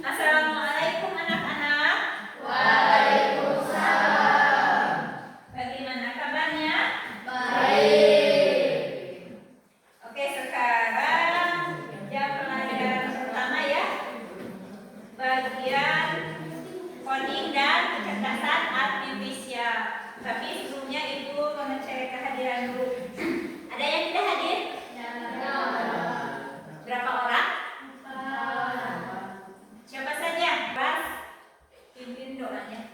Assalamualaikum anak-anak. Waalaikumsalam. Bagaimana kabarnya? Baik. Oke, sekarang jam pelajaran pertama ya. Bagian coding dan kecerdasan artifisial. Tapi sebelumnya Ibu mengecek kehadiran dulu. Ada yang tidak hadir? Berapa orang? Siapa saja? Bas, pimpin doanya.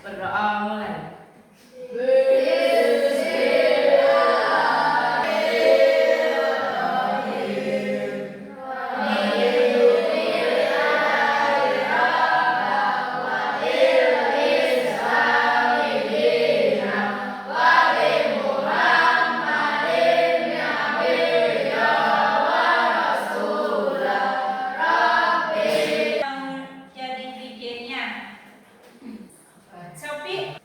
Berdoa mulai. Yang jadi DJ-nya. Sophie.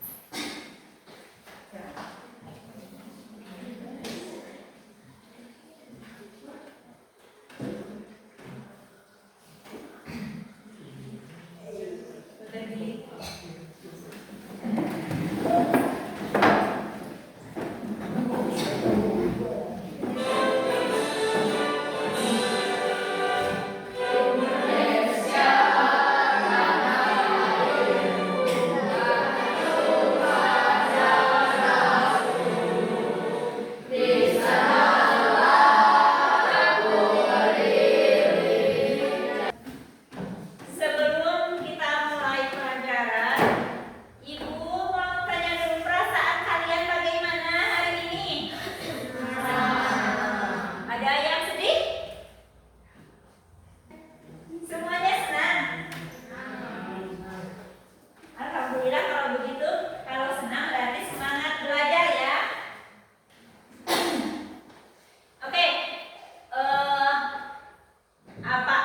Sebelum kita mulai pelajaran, Ibu mau tanya dulu perasaan kalian bagaimana hari ini? Ada yang sedih? Semuanya senang? Alhamdulillah kalau begitu. Kalau senang berarti semangat belajar ya. Oke, apa?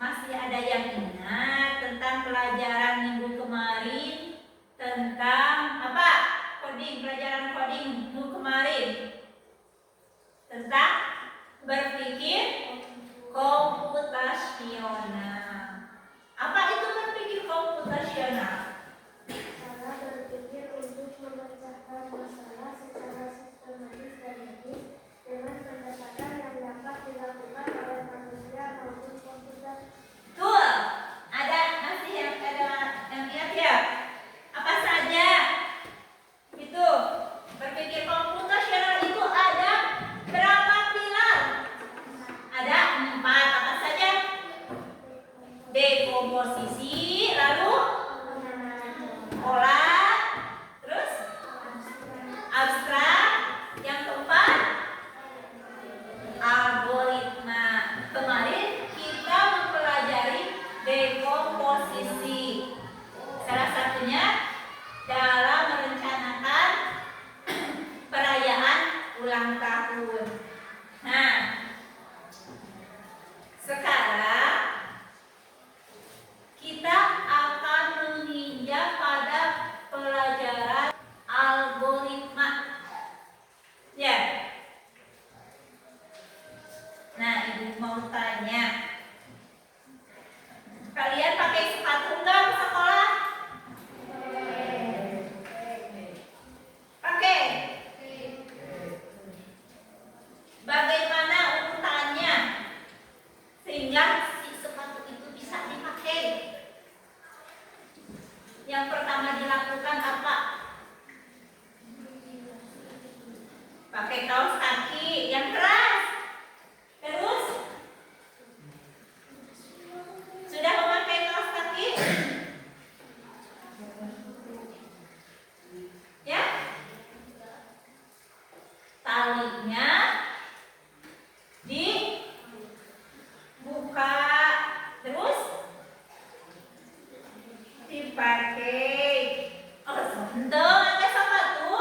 Masih ada yang ingat tentang pelajaran minggu kemarin tentang apa? Coding, pelajaran coding minggu kemarin tentang berpikir komputasional. Apa itu berpikir komputasional? Cara berpikir untuk memecahkan masalah secara sistematis dan logis dengan pendekatan yang dapat dilakukan oleh manusia maupun komputer. Betul. Masih yang ingat ya? Apa saja? Itu berpikir komputasional itu ada berapa pilar? Ada 4. Apa saja? Dekomposisi, lalu olah, terus abstrak, yang keempat algoritma. Kemarin kita mempelajari dekomposisi. Salah satunya dalam merencanakan perayaan ulang tahun. Nah, sekarang kita akan menginjak pada pelajaran algoritma. Ya. Nah, Ibu mau tanya, kalian pakai sepatu enggak ke sekolah? Pakai. Bagaimana urutannya sehingga si sepatu itu bisa dipakai? Yang pertama dilakukan apa? Pakai kaos kaki yang keras. Terus sudah memakai kaos kaki? Ya? Talinya dibuka, terus dipakai. Oh, sebentar, pakai sepatu.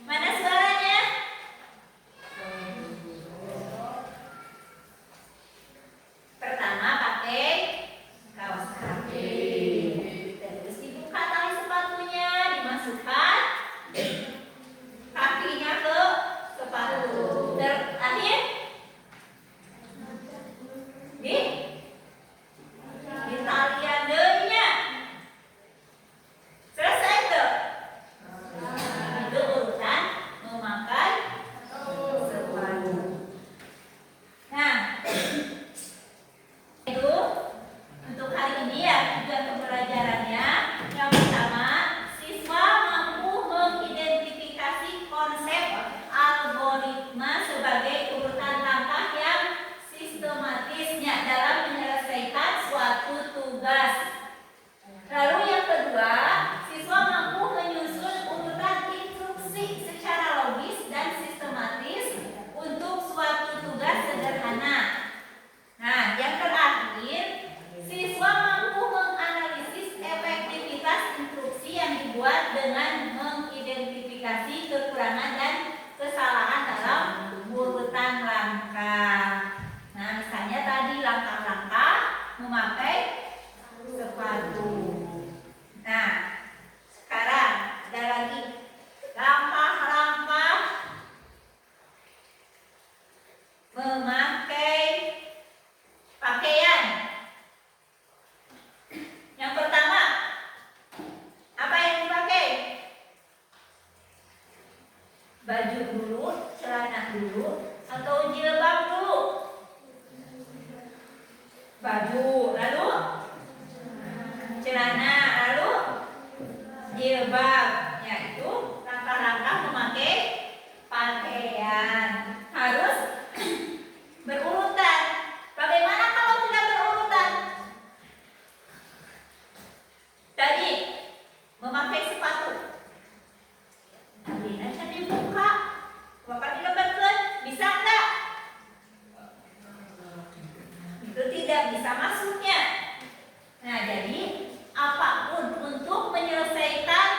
Mana suaranya? Baju dulu, celana dulu, atau jilbab dulu? Baju, lalu celana, lalu jilbab. Yaitu langkah-langkah memakai pakaian. Harus berurutan. Bagaimana kalau tidak berurutan? Tadi memakai sepatu. Tapi nanti dibuka. Bapak dilebatkan, bisa enggak? Itu tidak bisa masuknya. Nah, jadi apapun untuk menyelesaikan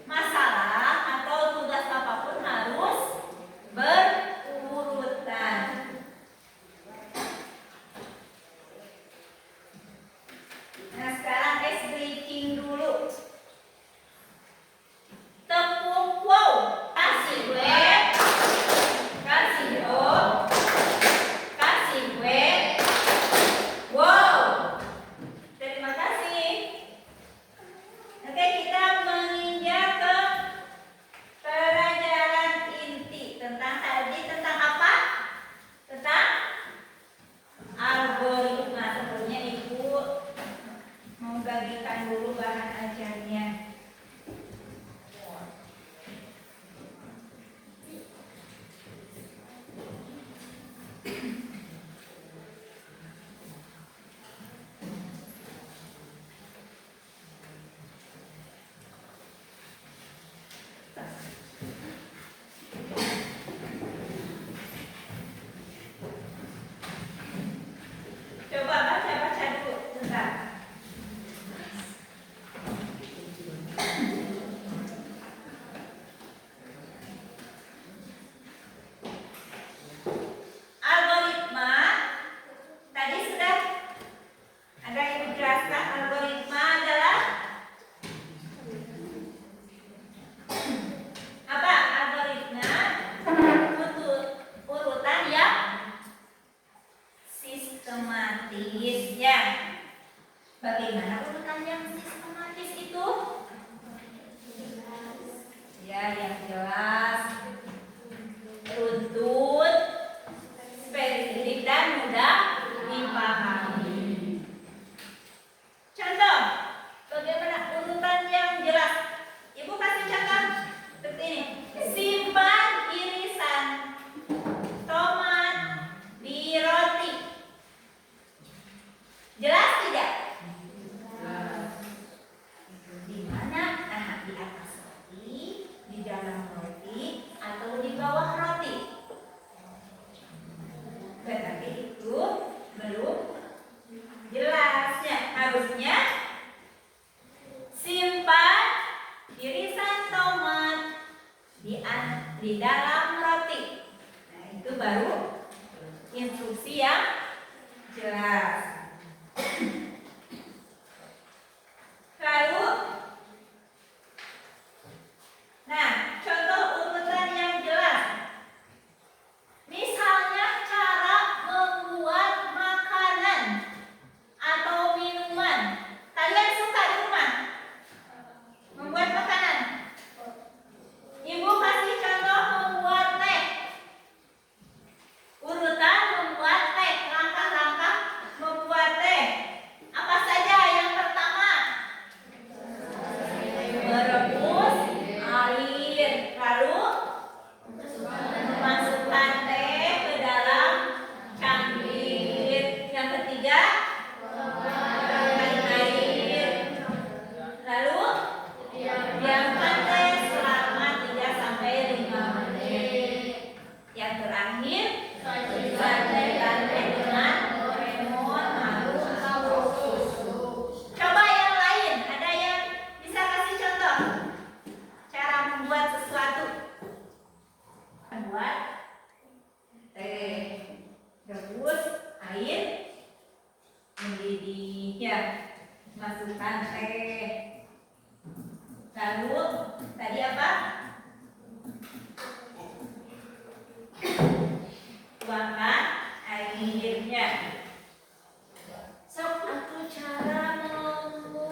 masalah atau tugas apapun harus berurutan. Nah, sekarang ice breaking dulu. Tepung wow, kasih gue, kasih do, kasih gue, wow. Terima kasih. Oke, kita menginjak ke pelajaran inti tentang tadi tentang apa? Tentang algoritma. Sebelumnya Ibu mau bagikan dulu bahan ajarnya. Coba baca-baca dulu sebentar. Algoritma tadi sudah ada yang dijelaskan. Algoritma adalah apa? Algoritma untuk urutan yang sistematis ya. Bagaimana urutan yang sistematis itu? Ya, yang jelas, runtut, spesifik dan mudah dipahami. Contoh, bagaimana urutan yang jelas? Ibu kasih contoh seperti ini. Simpan irisan tomat di roti. Jelas tidak? Di mana? Nah, di atas roti, di dalam roti, atau di bawah roti. Berarti itu belum jelasnya. Harusnya simpan irisan tomat di dalam roti. Nah, itu baru instruksi yang jelas. Lalu, nah, contoh urutan yang jelas. Misalnya cara membuat makanan atau minuman. Kalian suka di rumah membuat makanan? Ibu kasih contoh membuat teh. Urutan membuat teh, langkah-langkah membuat teh. Apa saja? Yang pertama, merebus air. Lalu memasukkan teh ke dalam cangkir. Yang ketiga, air. Lalu diamkan teh selama 3 sampai 5 menit. Yang terakhir, sajikan teh dengan lemon, madu, atau susu. Coba yang lain, ada yang bisa kasih contoh cara membuat sesuatu? Membuat teh, rebus air, mendidih, ya, masukkan teh. Lalu tadi apa? Tuangkan airnya. Sok atuh cara membuat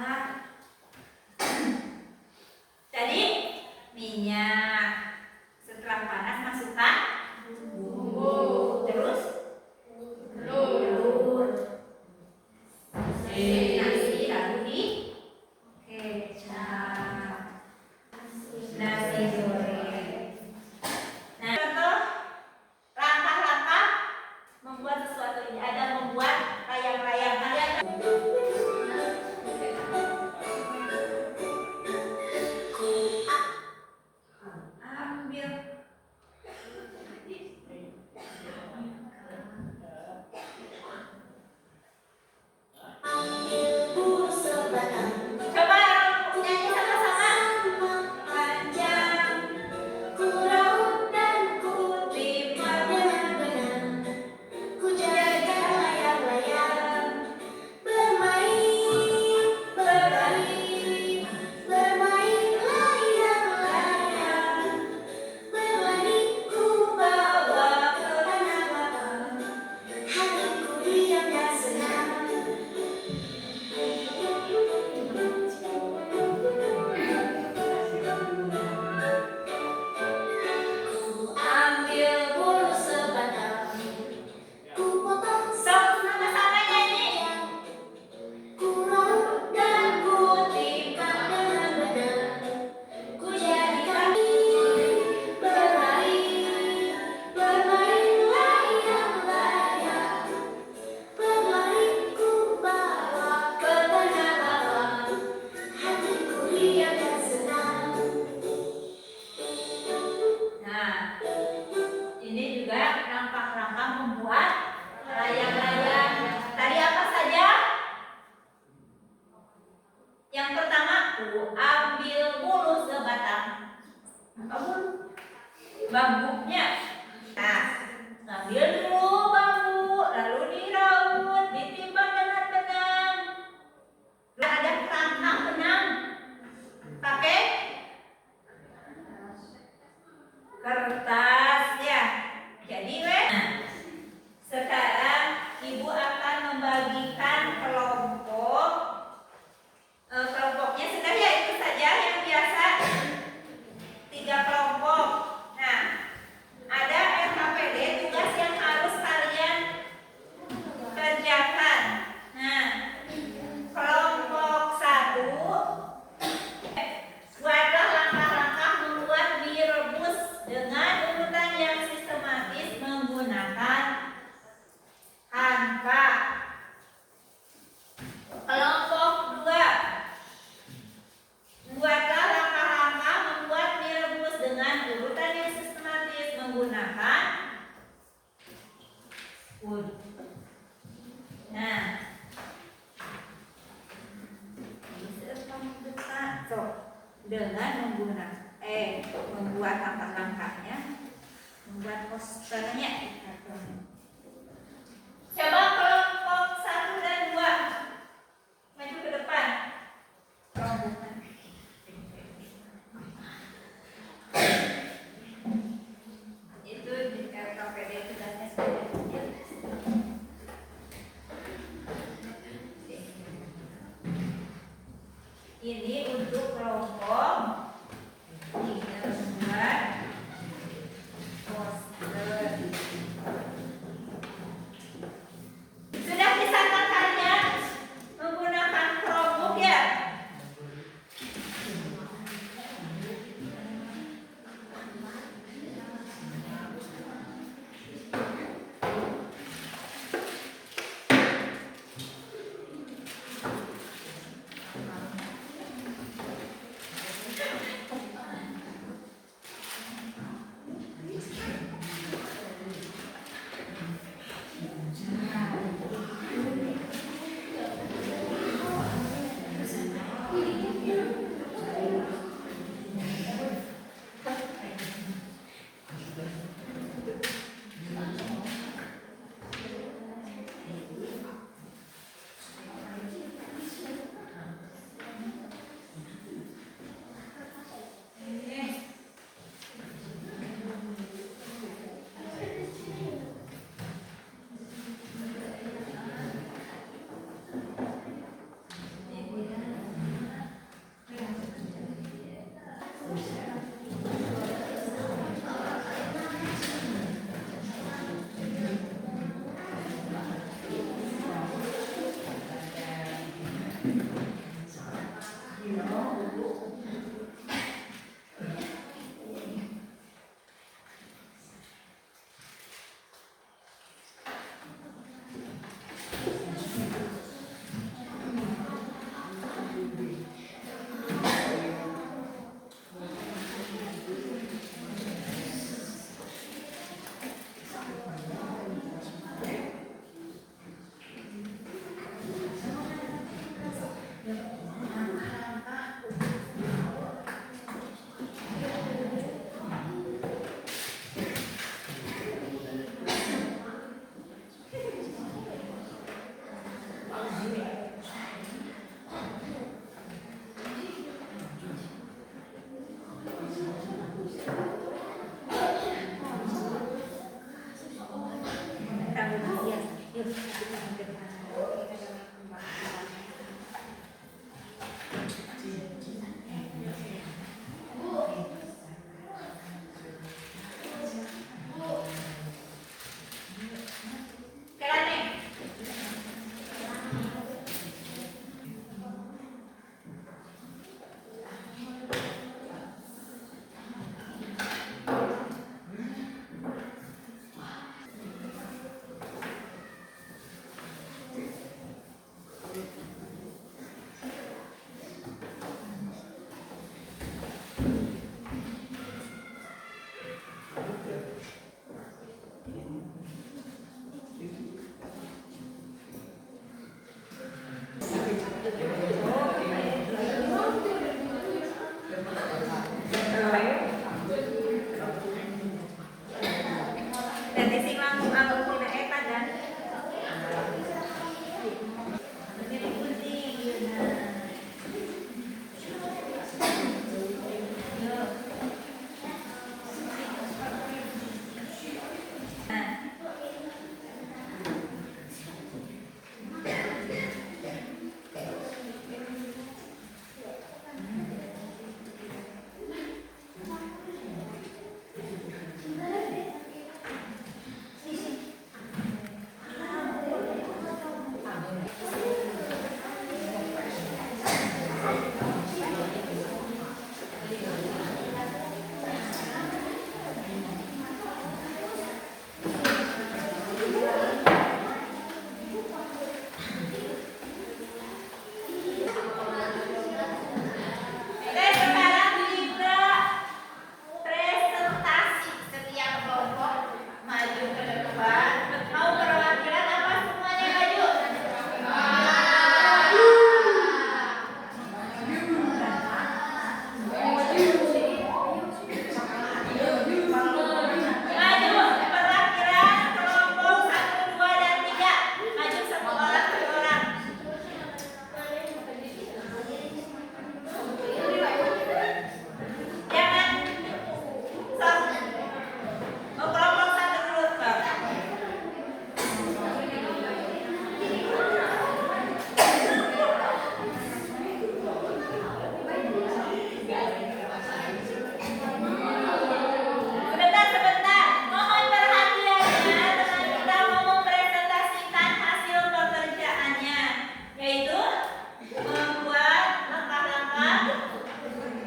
minyak. Jadi minyak. Setelah panas masukkan bumbu. Terus telur. Nasi lalu di kecap. Nasi goreng. Nah, contoh langkah-langkah membuat sesuatu ini ada membuat layang-layang. Kalian ambil coba nyanyi sama-sama. Panjang ku raut dan ku timah benar-benar, ku jaga layang-layang, bermain, berlari, bermain layang-layang, berlari ku bawa ke tanah lapang, hatiku diam dan senang. Ku ambil bulu sebatang, ku potong sama-sama nyanyi. Ku raut dan ku timah benar-benar, ku jadikan berlari, bermain layang-layang, berlari ku bawa ke tanah lapang, hatiku riang dan senang. Nah, ini juga langkah-langkah membuat layang-layang. Tadi apa saja? Yang pertama, ku ambil bulu sebatang. Apa bulu? Bambunya. Nah, ambil dulu bambu, lalu diraut, ditimbang dengan benang. Lalu ada kerangka benang. Pakai kertas ya. Jadi sekarang ibu akan membagikan kelompok. Kelompoknya sudah ya itu saja yang biasa 3 kelompok. Nah, ada LKPD tugas yang harus kalian kerjakan. Nah, kelompok 1 buatlah langkah-langkah membuat mie rebus dengan urutan yang sistematis menggunakan angka. Kelompok 2 buatlah langkah-langkah membuat mie rebus dengan urutan yang sistematis menggunakan spoon. Nah, dengan membuat langkah-langkahnya, membuat posternya. Coba kelompok 1 dan 2 maju ke depan. Rombongan. Itu di LKPD tugasnya sudah jelas. Ini untuk kelompok 3 membuat poster. Sudah bisakah kalian menggunakan Chromebook ya?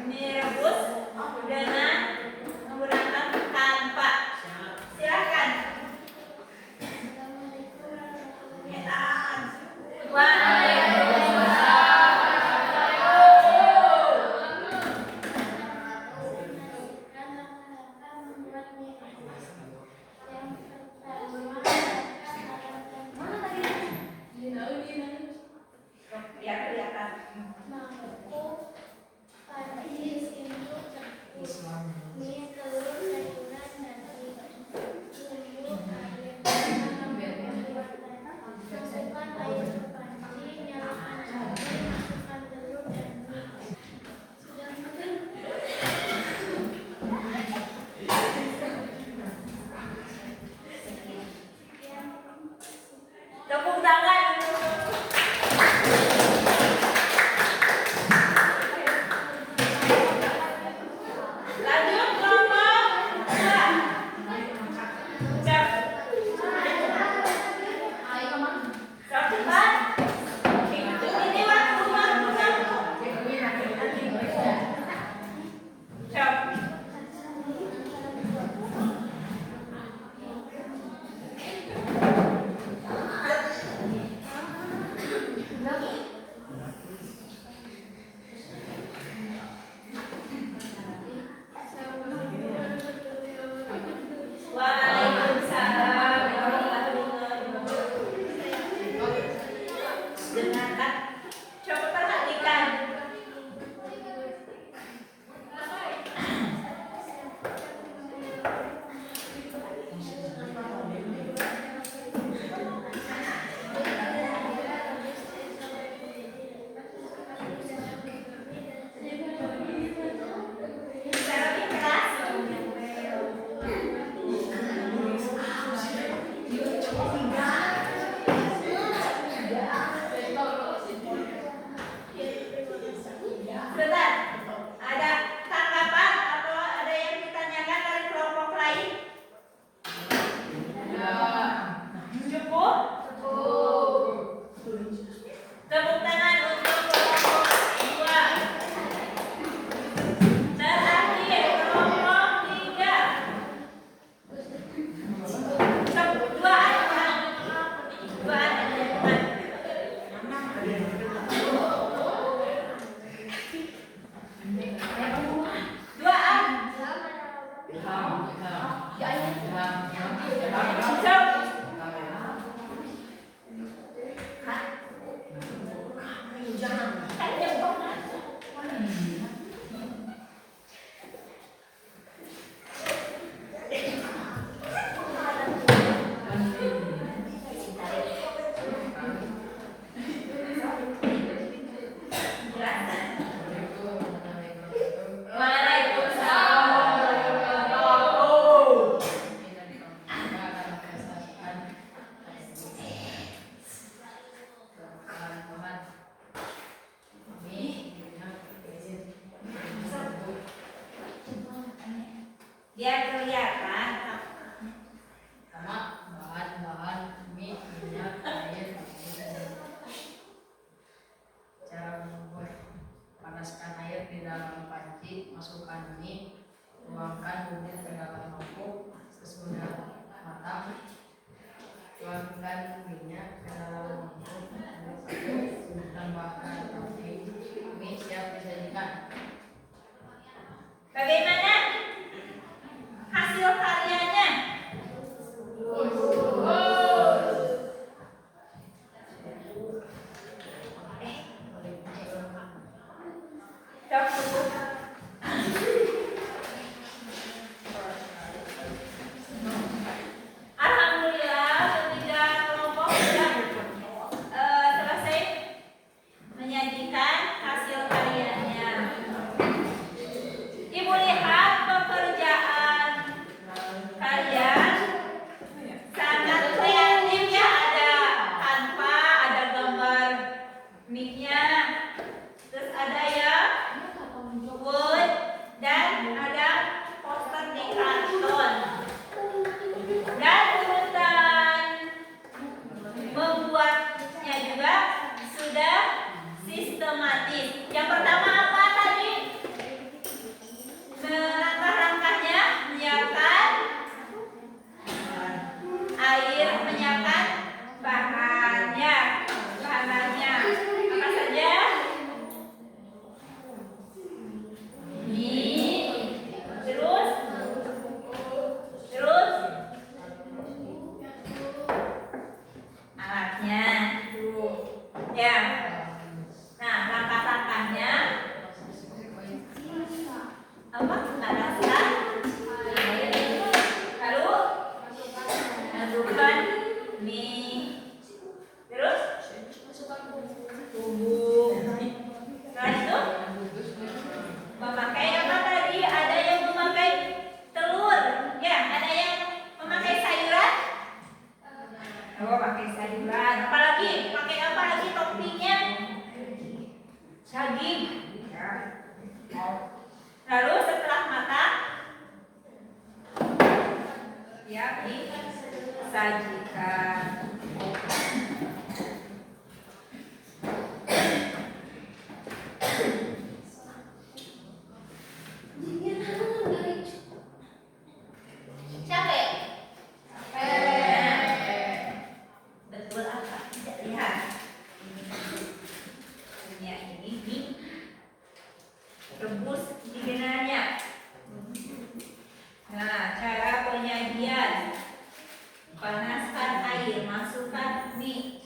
direbus dengan menggunakan tanpa. Silakan. Biar kelihatan. Mangkuk patis untuk tepung mie, telur, sayuran, dan bumbu air masukkan air ke panci, nyalakan api, masukkan telur dan mie. Sudah matang. Tepuk tangan. Lanjut kelompok 2. Siap. Siap cepat. Ini waktu. Siap. Waalaikumsalam warahmatullahi wabarakatuh. Dengarkan. Coba perhatikan. Bisa lebih keras. Sebentar. Ada tanggapan atau ada yang ditanyakan dari kelompok lain? Cukup? Tepuk tangan untuk kelompok 2. Terakhir kelompok 3. Biar kelihatan. Sama bahan-bahan mie, minyak, air, cara membuat: panaskan air di dalam panci, masukkan mie, tuangkan bumbu ke dalam mangkuk. Sesudah matang, tuangkan minyak ke dalam mangkuk, tambahkan api. Mie siap disajikan. Bagaimana hasil karyanya? Alhamdulillah, ketiga kelompok sudah selesai menyajikan hasil karyanya. Ibu lihat pekerjaan kalian sangat kreatif ya, ada tanpa, ada gambar mic-nya, terus ada ya kering. Ya. Lalu setelah matang, siap disajikan. Capek? Betul apa? Tidak lihat. Ini rebus dinginannya. Nah, cara penyajian: panaskan air, masukkan mie,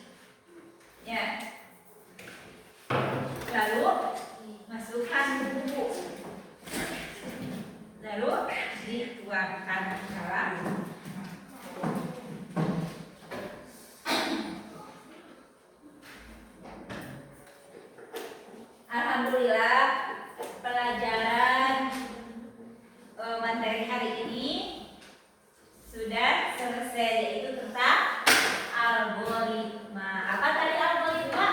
ya. Lalu masukkan bumbu, lalu dituangkan ke dalam. Alhamdulillah, pelajaran materi hari ini sudah selesai, yaitu tentang algoritma. Apa tadi algoritma?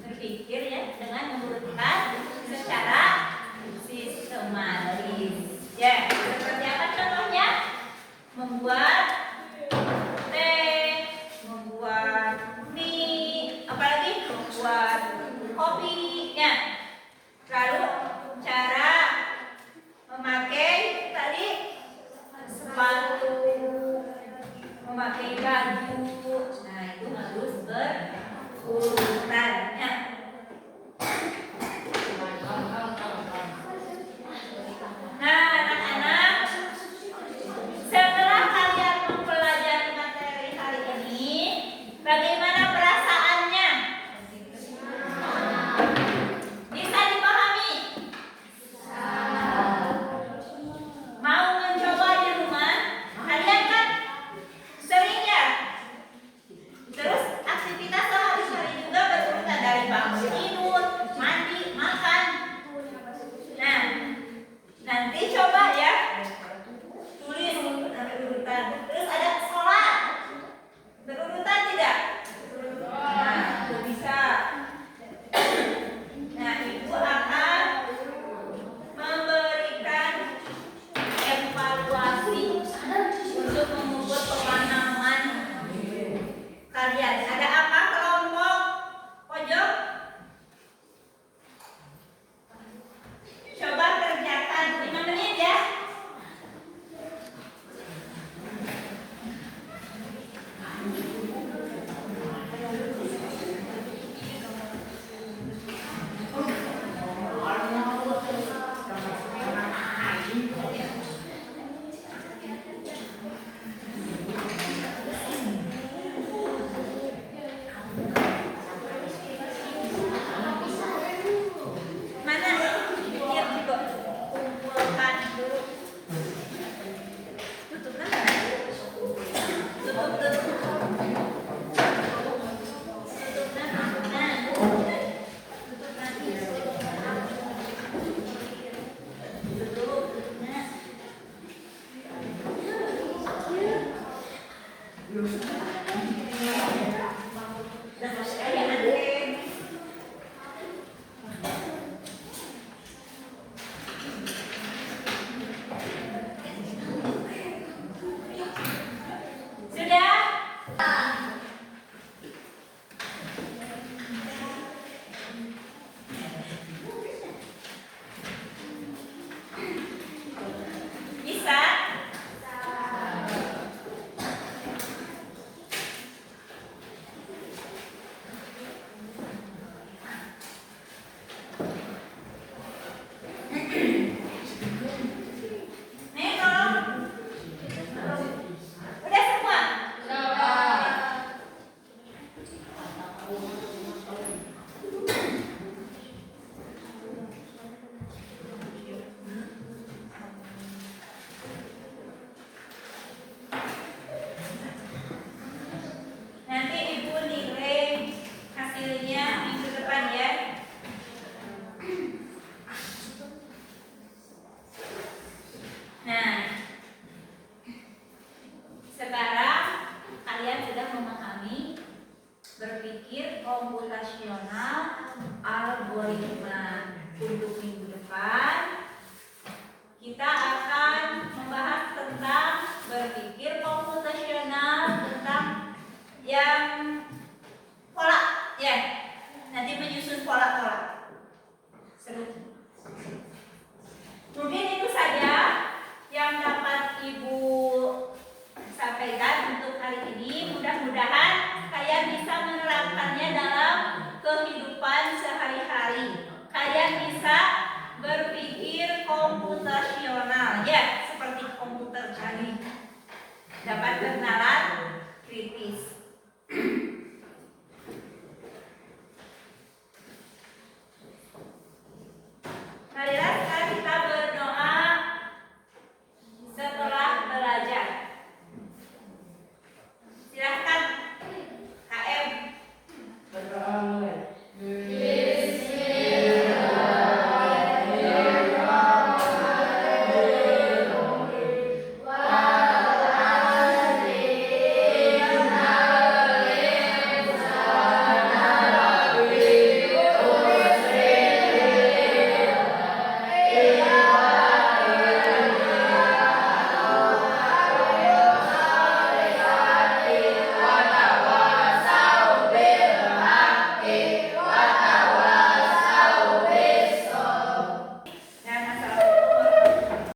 Berpikir ya dengan mengurutkan secara sistematis. Ya, seperti apa contohnya? Membuat teh, membuat mie, apalagi membuat kopi. Ya. Lalu Untuk minggu depan kita akan membahas tentang berpikir komputasional, tentang yang pola ya. Nanti menyusun pola